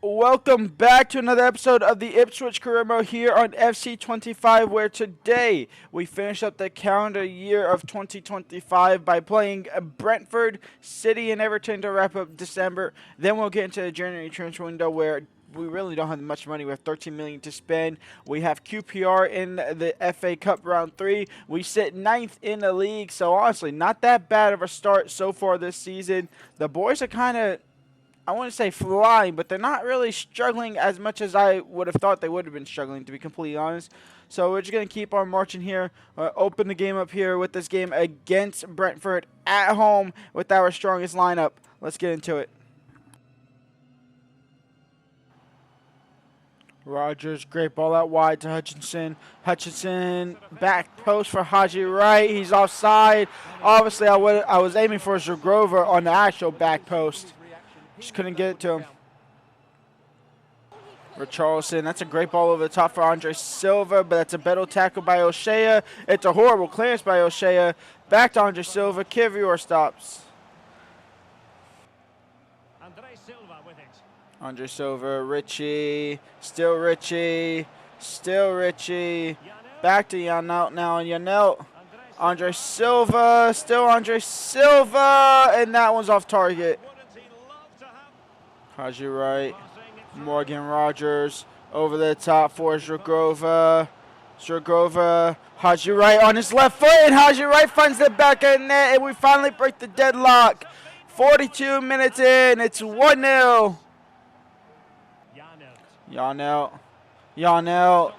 Welcome back to another episode of the Ipswich Career Mode here on FC25, where today we finish up the calendar year of 2025 by playing Brentford, City, and Everton to wrap up December. Then we'll get into the January transfer window where we really don't have much money. We have 13 million to spend. We have QPR in the FA Cup round 3. We sit 9th in the league, so honestly, not that bad of a start so far this season. The boys are kind of, I want to say flying, but they're not really struggling as much as I would have thought they would have been struggling, to be completely honest. So we're just going to keep on marching here, open the game up here with this game against Brentford at home with our strongest lineup. Let's get into it. Rogers, great ball out wide to Hutchinson. Hutchinson, back post for Haji Wright. He's offside. Obviously, I was aiming for Zagrova on the actual back post. Just couldn't get it to him. Richarlison, that's a great ball over the top for Andre Silva, but that's a better tackle by O'Shea. It's a horrible clearance by O'Shea. Back to Andre Silva. Kivior stops. Andre Silva, Richie, still Richie, still Richie. Back to Yanelt now, and Yanelt. Andre Silva, still Andre Silva, and that one's off target. Haji Wright, Morgan Rogers, over the top for Zagrova. Zagrova, Haji Wright on his left foot, and Haji Wright finds the back of the net, and we finally break the deadlock. 42 minutes in, it's 1-0. Yanelt,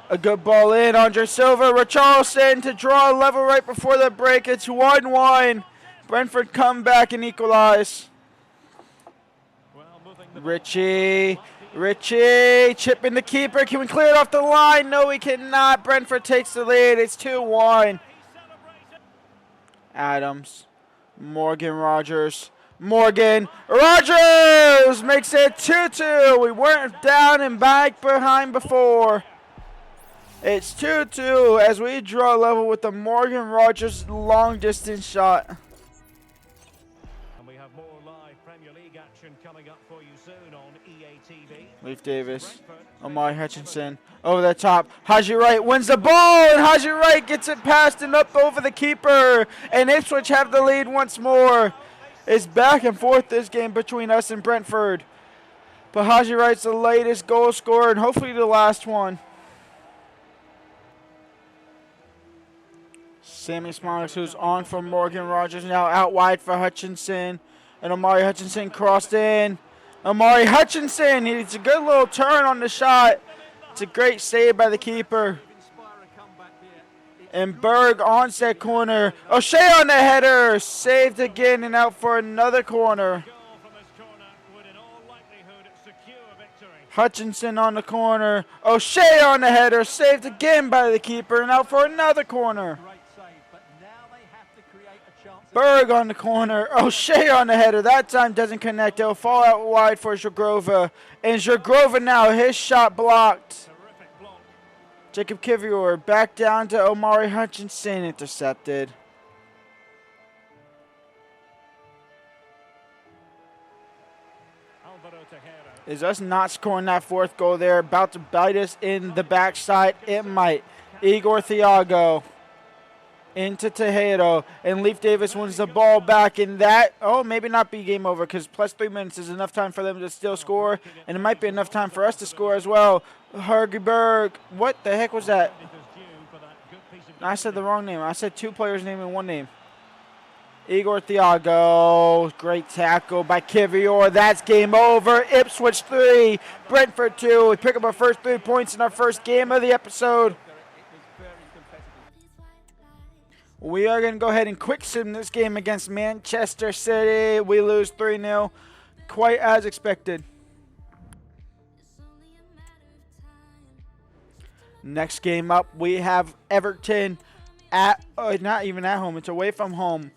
a good ball in, Andre Silva, Richarlison to draw a level right before the break. It's 1-1. Brentford come back and equalize. Richie, chipping the keeper. Can we clear it off the line? No, we cannot. Brentford takes the lead. It's 2-1. Adams, Morgan Rogers. Morgan Rogers makes it 2-2. We weren't down and back behind before. It's 2-2 as we draw level with the Morgan Rogers long distance shot. And we have more live Premier League action coming up for you soon on EA TV. Leif Davis, Omari Hutchinson over the top. Haji Wright wins the ball, and Haji Wright gets it passed and up over the keeper. And Ipswich have the lead once more. It's back and forth this game between us and Brentford. But Haji Wright's the latest goal scorer and hopefully the last one. Sammy Smiles, who's on for Morgan Rogers, now out wide for Hutchinson. And Omari Hutchinson crossed in. Omari Hutchinson, it's a good little turn on the shot. It's a great save by the keeper. And Berg onset corner. O'Shea on the header. Saved again and out for another corner. Hutchinson on the corner. O'Shea on the header. Saved again by the keeper and out for another corner. Berg on the corner. O'Shea on the header. That time doesn't connect. It'll fall out wide for Zagrova. And Zagrova now, his shot blocked. Jacob Kivior back down to Omari Hutchinson, intercepted. Is us not scoring that fourth goal there about to bite us in the backside? It might. Igor Thiago into Tejero, and Leif Davis wins the ball back, and that, maybe not be game over because plus 3 minutes is enough time for them to still score, and it might be enough time for us to score as well. Hergeberg, what the heck was that? I said the wrong name. I said two players' name and one name. Igor Thiago, great tackle by Kivior. That's game over. Ipswich 3, Brentford 2. We pick up our first 3 points in our first game of the episode. We are going to go ahead and quick sim this game against Manchester City. We lose 3-0, quite as expected. Next game up, we have Everton at, not even at home, it's away from home.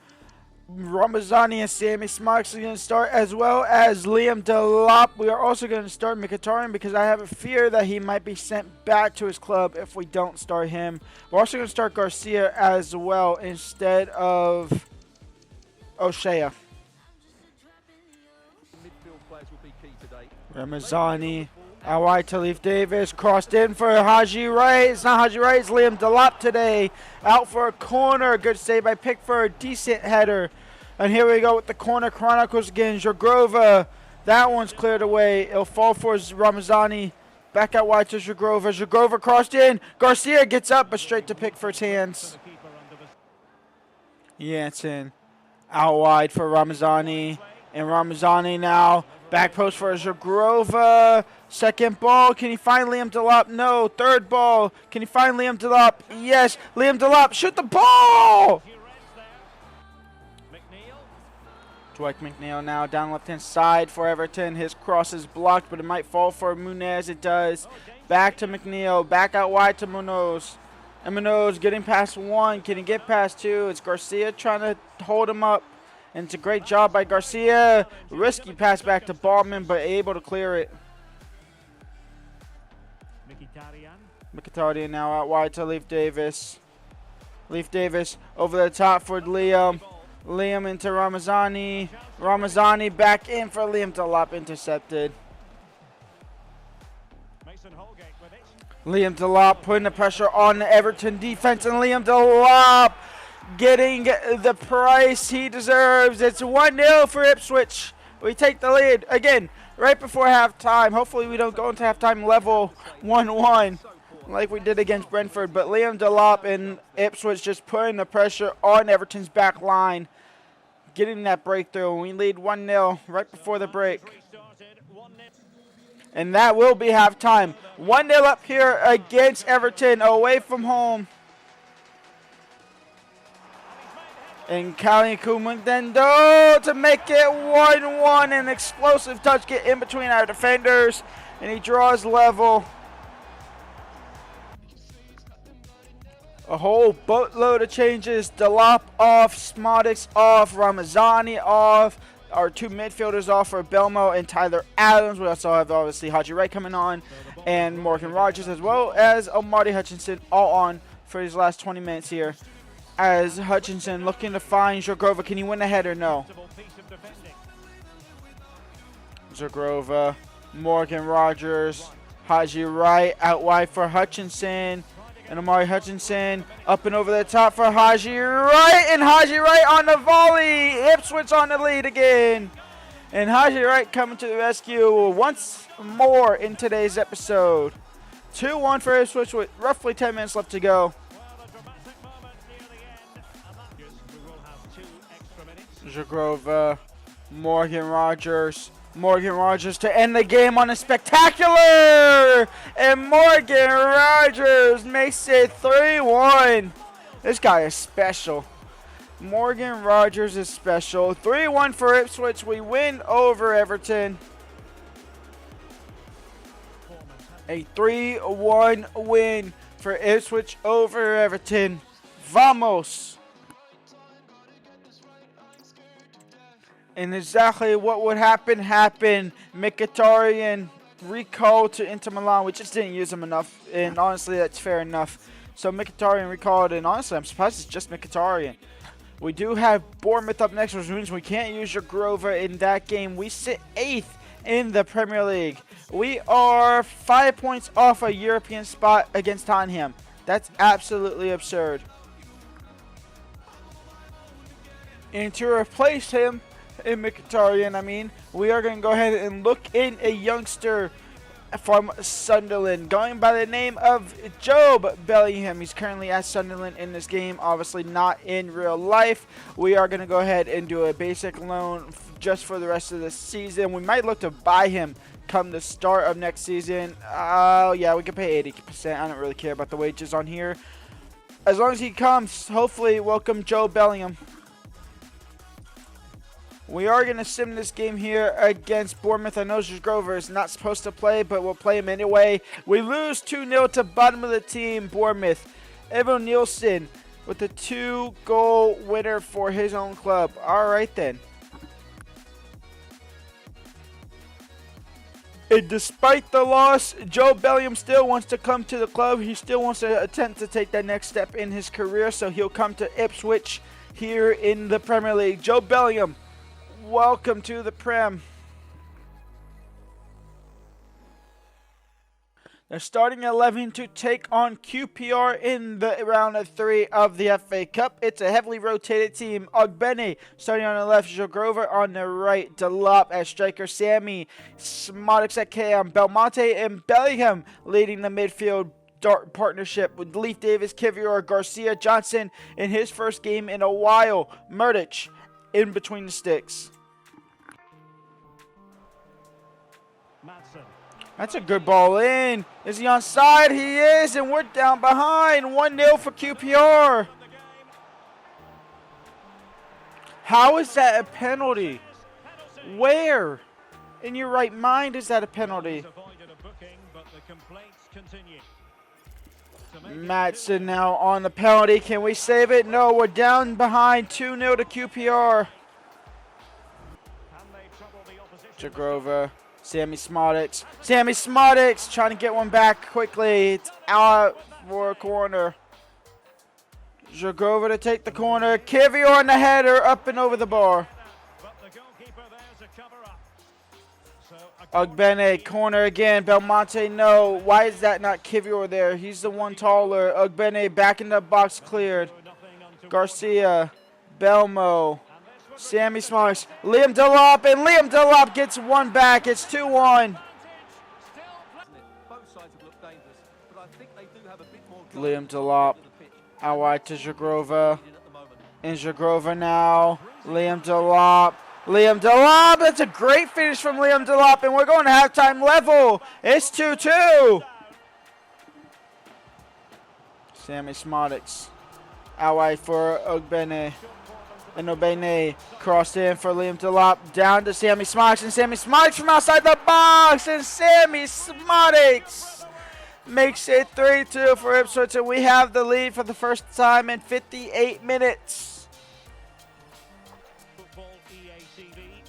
Ramazani and Sammy Smokes are going to start, as well as Liam Delop. We are also going to start Mkhitaryan because I have a fear that he might be sent back to his club if we don't start him. We're also going to start Garcia as well instead of O'Shea. Midfield players will be key Ramazani out wide to Leaf Davis. Crossed in for Haji Wright. It's not Haji Wright, it's Liam Delop today. Out for a corner. Good save by Pickford. Decent header. And here we go with the corner chronicles again. Zagrova. That one's cleared away. It'll fall for Ramazani. Back out wide to Zagrova. Zagrova crossed in. Garcia gets up, but straight to Pickford's hands. Jansen out wide for Ramazani. And Ramazani now. Back post for Zagrova. Second ball. Can he find Liam Delop? No. Third ball. Can he find Liam Delop? Yes. Liam Delop. Shoot the ball! Dwight McNeil now down left-hand side for Everton. His cross is blocked, but it might fall for Munez. It does. Back to McNeil. Back out wide to Munoz. And Munoz getting past one. Can he get past two? It's Garcia trying to hold him up. And it's a great job by Garcia. Risky pass back to Ballman, but able to clear it. Mkhitaryan now out wide to Leaf Davis. Leaf Davis over the top for Liam. Liam into Ramazani. Ramazani back in for Liam Delop, intercepted. Liam Delop putting the pressure on the Everton defense, and Liam Delop getting the price he deserves. It's 1-0 for Ipswich. We take the lead again right before halftime. Hopefully we don't go into halftime level 1-1 like we did against Brentford. But Liam Delop and Ipswich just putting the pressure on Everton's back line, getting that breakthrough. We lead 1-0 right before the break. And that will be halftime. 1-0 up here against Everton away from home. And Cali Kumandendo to make it 1-1. An explosive touch get in between our defenders. And he draws level. A whole boatload of changes. Delop off, Smodics off, Ramazani off. Our two midfielders off for Belmo and Tyler Adams. We also have obviously Haji Wright coming on. And Morgan Rogers as well as Omari Hutchinson all on for his last 20 minutes here. As Hutchinson looking to find Zagrova. Can he win a header? No. Zagrova, Morgan Rogers, Haji Wright out wide for Hutchinson. And Omari Hutchinson up and over the top for Haji Wright. And Haji Wright on the volley. Ipswich on the lead again. And Haji Wright coming to the rescue once more in today's episode. 2-1 for Ipswich with roughly 10 minutes left to go. Zagrova, Morgan Rogers to end the game on a spectacular, and Morgan Rogers makes it 3-1. This guy is special. Morgan Rogers is special. 3-1 for Ipswich. We win over Everton. A 3-1 win for Ipswich over Everton. Vamos! And exactly what would happen happened. Mkhitaryan recalled to Inter Milan. We just didn't use him enough, and honestly, that's fair enough. So Mkhitaryan recalled, and honestly, I'm surprised it's just Mkhitaryan. We do have Bournemouth up next, which means we can't use Zagrova in that game. We sit 8th in the Premier League. We are 5 points off a European spot against Tottenham. That's absolutely absurd. And to replace him, in Mkhitaryan, we are going to go ahead and look in a youngster from Sunderland going by the name of Job Bellingham. He's currently at Sunderland in this game, obviously not in real life. We are going to go ahead and do a basic loan just for the rest of the season. We might look to buy him come the start of next season. Oh, yeah, we can pay 80%. I don't really care about the wages on here. As long as he comes, hopefully welcome Joe Bellingham. We are going to sim this game here against Bournemouth. I know Zagrova is not supposed to play, but we'll play him anyway. We lose 2-0 to bottom of the team, Bournemouth. Evan Nielsen with a 2-goal winner for his own club. All right, then. And despite the loss, Joe Bellingham still wants to come to the club. He still wants to attempt to take that next step in his career, so he'll come to Ipswich here in the Premier League. Joe Bellingham, welcome to the Prem. The starting 11 to take on QPR in the round of 3 of the FA Cup. It's a heavily rotated team. Ogbene starting on the left, Jogrover on the right, Delop at striker, Sammy Smotics at KM, Belmonte and Bellingham leading the midfield partnership with Leaf Davis, Kivior, Garcia, Johnson in his first game in a while. Murdic in between the sticks. That's a good ball in. Is he onside? He is, and we're down behind. 1-0 for QPR. How is that a penalty? Where in your right mind is that a penalty? Matson now on the penalty. Can we save it? No, we're down behind 2-0 to QPR. Jagrova. Sammy Smotics. Sammy Smotics trying to get one back quickly. It's out for a corner. Jagrova to take the corner. Kivior on the header, up and over the bar. Ogbene, corner again. Belmonte, no. Why is that not Kivior there? He's the one taller. Ogbene back in the box, cleared. Garcia, Belmo. Sammy Smotics, Liam Delop, and Liam Delop gets one back. It's 2-1. Liam Delop out wide to Jagrova. And Jagrova now. Liam Delop. Liam Delop. That's a great finish from Liam Delop, and we're going to halftime level. It's 2-2. Sammy Smotics out wide for Ogbene. And Obene crossed in for Liam Delop, down to Sammy Smotics, and Sammy Smotics from outside the box, and Sammy Smotics makes it 3-2 for Ipswich, and we have the lead for the first time in 58 minutes.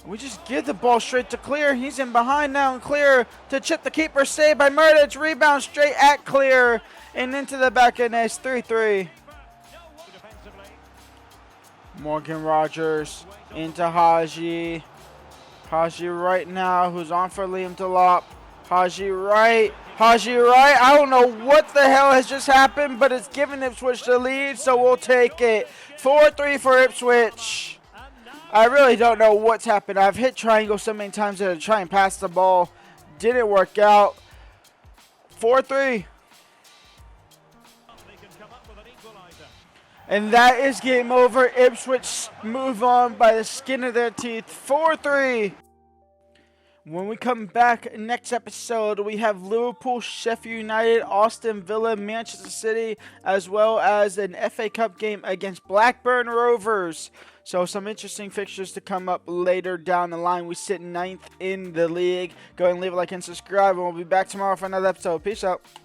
We just give the ball straight to Clear. He's in behind now, and Clear to chip the keeper, saved by Murdic, rebound straight at Clear, and into the back of the net. 3-3. Morgan Rogers into Haji. Haji right now, who's on for Liam Delop. Haji right. Haji right. I don't know what the hell has just happened, but it's giving Ipswich the lead, so we'll take it. 4-3 for Ipswich. I really don't know what's happened. I've hit triangle so many times to try and pass the ball. Didn't work out. 4-3. And that is game over. Ipswich move on by the skin of their teeth. 4-3. When we come back next episode, we have Liverpool, Sheffield United, Aston Villa, Manchester City, as well as an FA Cup game against Blackburn Rovers. So some interesting fixtures to come up later down the line. We sit 9th in the league. Go and leave a like and subscribe, and we'll be back tomorrow for another episode. Peace out.